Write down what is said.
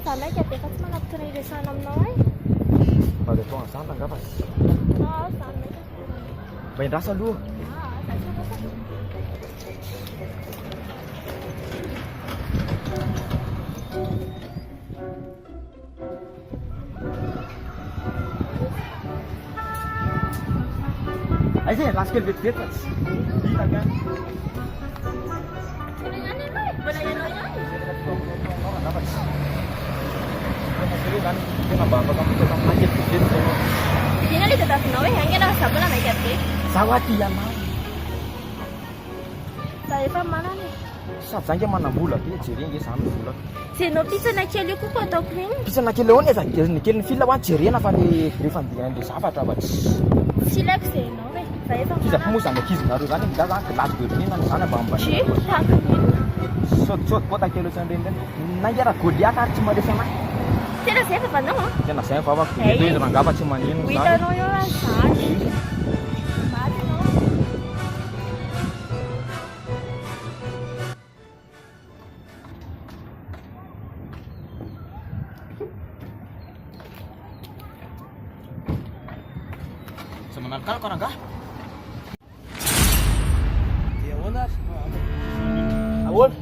Za maika be fa tsy manampy iresahana aminao ay. Mba dia tonga izany angamba. Za maika. Mba hindrasa aloha. Za tsy afaka. Aiza e, lasy kely vetivety fa tsy hitaka. Mbola ihany ianao e? Mbola ianao ihany? Angamba tsy. Tena tena mba afaka mitaka aminah kely vetivety zay anao. Inona ilay tadavinao hoe haingana za mbola maika be? Zaho aty ianao. Za efa manana e. Sady za nge manam-bola be jere nge izany ny volako. Zenao pitsana kely io koa ataoko iny. Pitsana kely eo eza geziny kely ny fil ho jerena fa le rehefa andehan'le zavatra fa tsy. Tsy ilaiko izay ianao e. Za efa Kizapo moa zany ankizinareo zany za zany glasy de rinina zany mba mbany. Tsy tako ino. Saoty bota kely ohatrany reny reny. Nangera goliaka ary tsy mahalesa anahy. Tena zay efa vanao a? Tena zay fa afaka veto izy rangava tsy manino Ho zany. hitanao eo azany. Maty anao. Sa manalokalo ka rangaha? Dia ahoana? Ahoana?